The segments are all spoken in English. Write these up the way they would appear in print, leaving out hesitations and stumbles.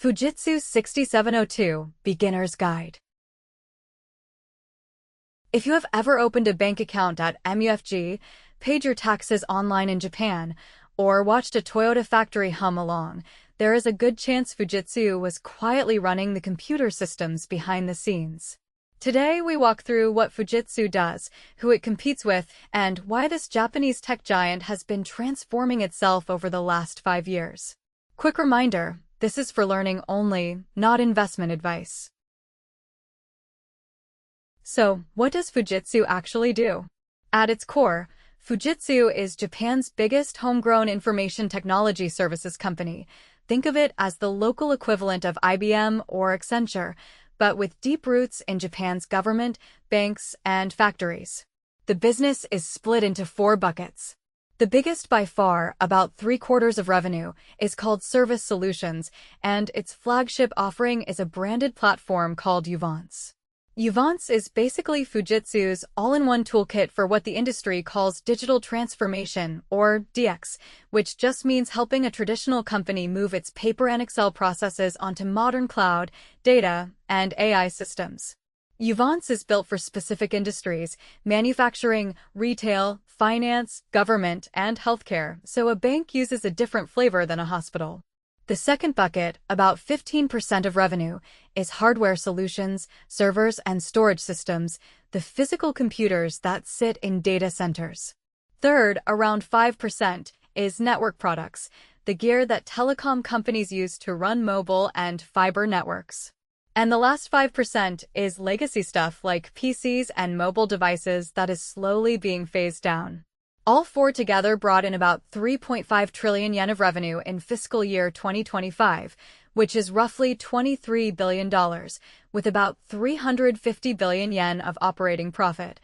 Fujitsu 6702 Beginner's Guide. If you have ever opened a bank account at MUFG, paid your taxes online in Japan, or watched a Toyota factory hum along, there is a good chance Fujitsu was quietly running the computer systems behind the scenes. Today, we walk through what Fujitsu does, who it competes with, and why this Japanese tech giant has been transforming itself over the last 5 years. Quick reminder, this is for learning only, not investment advice. So, what does Fujitsu actually do? At its core, Fujitsu is Japan's biggest homegrown information technology services company. Think of it as the local equivalent of IBM or Accenture, but with deep roots in Japan's government, banks, and factories. The business is split into 4 buckets. The biggest by far, about 3/4 of revenue, is called Service Solutions, and its flagship offering is a branded platform called Uvance. Uvance is basically Fujitsu's all-in-one toolkit for what the industry calls digital transformation, or DX, which just means helping a traditional company move its paper and Excel processes onto modern cloud, data, and AI systems. Uvance is built for specific industries: manufacturing, retail, finance, government, and healthcare, so a bank uses a different flavor than a hospital. The second bucket, about 15% of revenue, is hardware solutions, servers and storage systems, the physical computers that sit in data centers. Third, around 5%, is network products, the gear that telecom companies use to run mobile and fiber networks. And the last 5% is legacy stuff like PCs and mobile devices that is slowly being phased down. All 4 together brought in about 3.5 trillion yen of revenue in fiscal year 2025, which is roughly $23 billion, with about 350 billion yen of operating profit,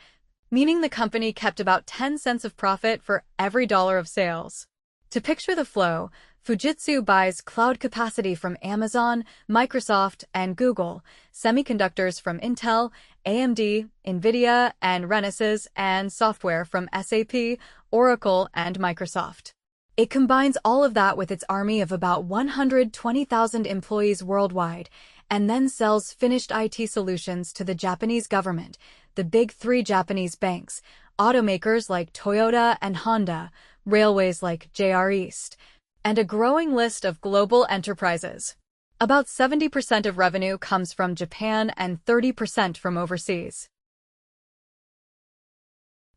meaning the company kept about 10 cents of profit for every dollar of sales. To picture the flow, Fujitsu buys cloud capacity from Amazon, Microsoft, and Google, semiconductors from Intel, AMD, NVIDIA, and Renesas, and software from SAP, Oracle, and Microsoft. It combines all of that with its army of about 120,000 employees worldwide, and then sells finished IT solutions to the Japanese government, the big 3 Japanese banks, automakers like Toyota and Honda, railways like JR East, and a growing list of global enterprises. About 70% of revenue comes from Japan and 30% from overseas.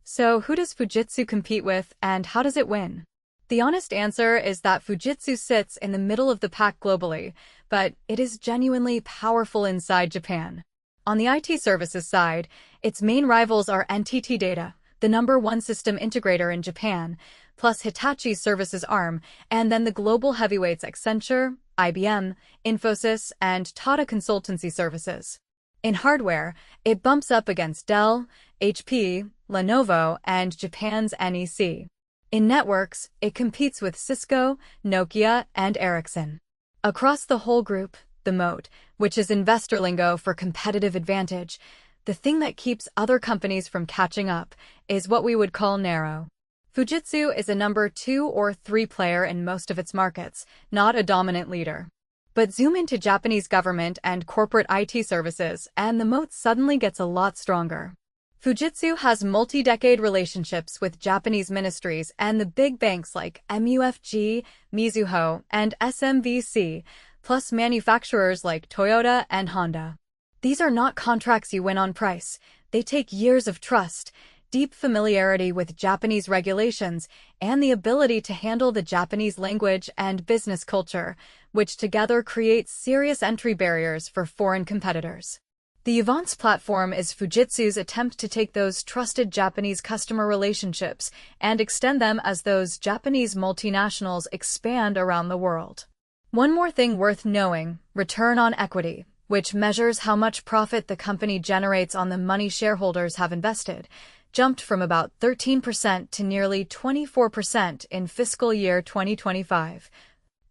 So, who does Fujitsu compete with, and how does it win? The honest answer is that Fujitsu sits in the middle of the pack globally, but it is genuinely powerful inside Japan. On the IT services side, its main rivals are NTT Data, the #1 system integrator in Japan, plus Hitachi's services arm, and then the global heavyweights Accenture, IBM, Infosys, and Tata Consultancy Services. In hardware, it bumps up against Dell, HP, Lenovo, and Japan's NEC. In networks, it competes with Cisco, Nokia, and Ericsson. Across the whole group, the moat, which is investor lingo for competitive advantage, the thing that keeps other companies from catching up, is what we would call narrow. Fujitsu is a #2 or 3 player in most of its markets, not a dominant leader. But zoom into Japanese government and corporate IT services, and the moat suddenly gets a lot stronger. Fujitsu has multi-decade relationships with Japanese ministries and the big banks like MUFG, Mizuho, and SMBC, plus manufacturers like Toyota and Honda. These are not contracts you win on price. They take years of trust, deep familiarity with Japanese regulations, and the ability to handle the Japanese language and business culture, which together create serious entry barriers for foreign competitors. The Uvance platform is Fujitsu's attempt to take those trusted Japanese customer relationships and extend them as those Japanese multinationals expand around the world. One more thing worth knowing: return on equity, which measures how much profit the company generates on the money shareholders have invested, jumped from about 13% to nearly 24% in fiscal year 2025,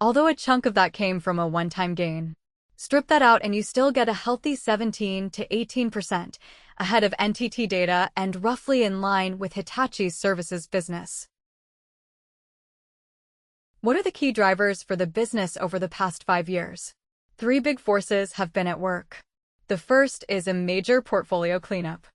although a chunk of that came from a one-time gain. Strip that out and you still get a healthy 17 to 18%, ahead of NTT Data and roughly in line with Hitachi's services business. What are the key drivers for the business over the past 5 years? Three big forces have been at work. The first is a major portfolio cleanup.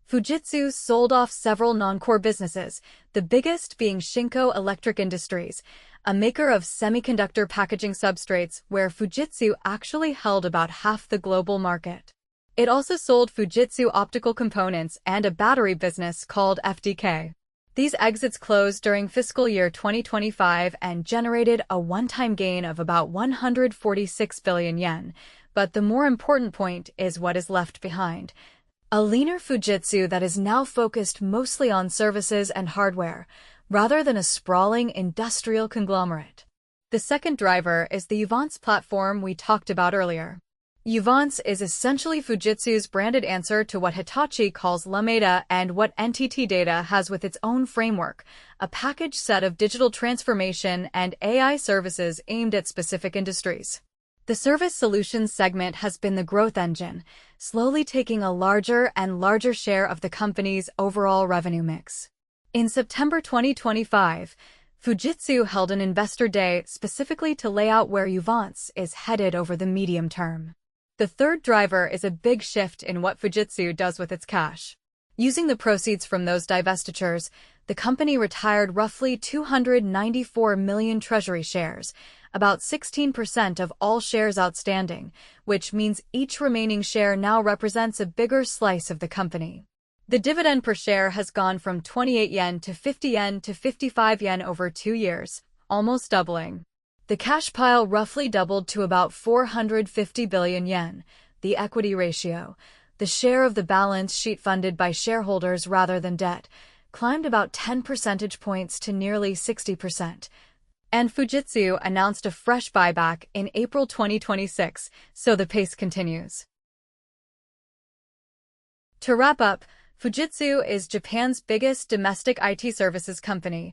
Fujitsu sold off several non-core businesses, the biggest being Shinko Electric Industries, a maker of semiconductor packaging substrates where Fujitsu actually held about half the global market. It also sold Fujitsu optical components and a battery business called FDK. These exits closed during fiscal year 2025 and generated a one-time gain of about 146 billion yen, but the more important point is what is left behind. A leaner Fujitsu that is now focused mostly on services and hardware, rather than a sprawling industrial conglomerate. The second driver is the Uvance platform we talked about earlier. Uvance is essentially Fujitsu's branded answer to what Hitachi calls Lumada and what NTT Data has with its own framework, a packaged set of digital transformation and AI services aimed at specific industries. The service solutions segment has been the growth engine, slowly taking a larger and larger share of the company's overall revenue mix. In September 2025, Fujitsu held an investor day specifically to lay out where Uvance is headed over the medium term. The third driver is a big shift in what Fujitsu does with its cash. Using the proceeds from those divestitures, the company retired roughly 294 million treasury shares, about 16% of all shares outstanding, which means each remaining share now represents a bigger slice of the company. The dividend per share has gone from 28 yen to 50 yen to 55 yen over 2 years, almost doubling. The cash pile roughly doubled to about 450 billion yen, the equity ratio, the share of the balance sheet funded by shareholders rather than debt, climbed about 10 percentage points to nearly 60%. And Fujitsu announced a fresh buyback in April 2026, so the pace continues. To wrap up, Fujitsu is Japan's biggest domestic IT services company,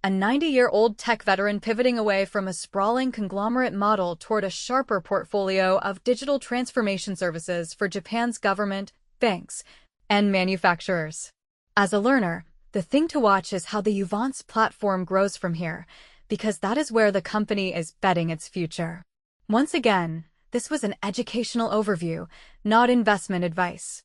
a 90-year-old tech veteran pivoting away from a sprawling conglomerate model toward a sharper portfolio of digital transformation services for Japan's government, banks, and manufacturers. As a learner, the thing to watch is how the Uvance platform grows from here, because that is where the company is betting its future. Once again, this was an educational overview, not investment advice.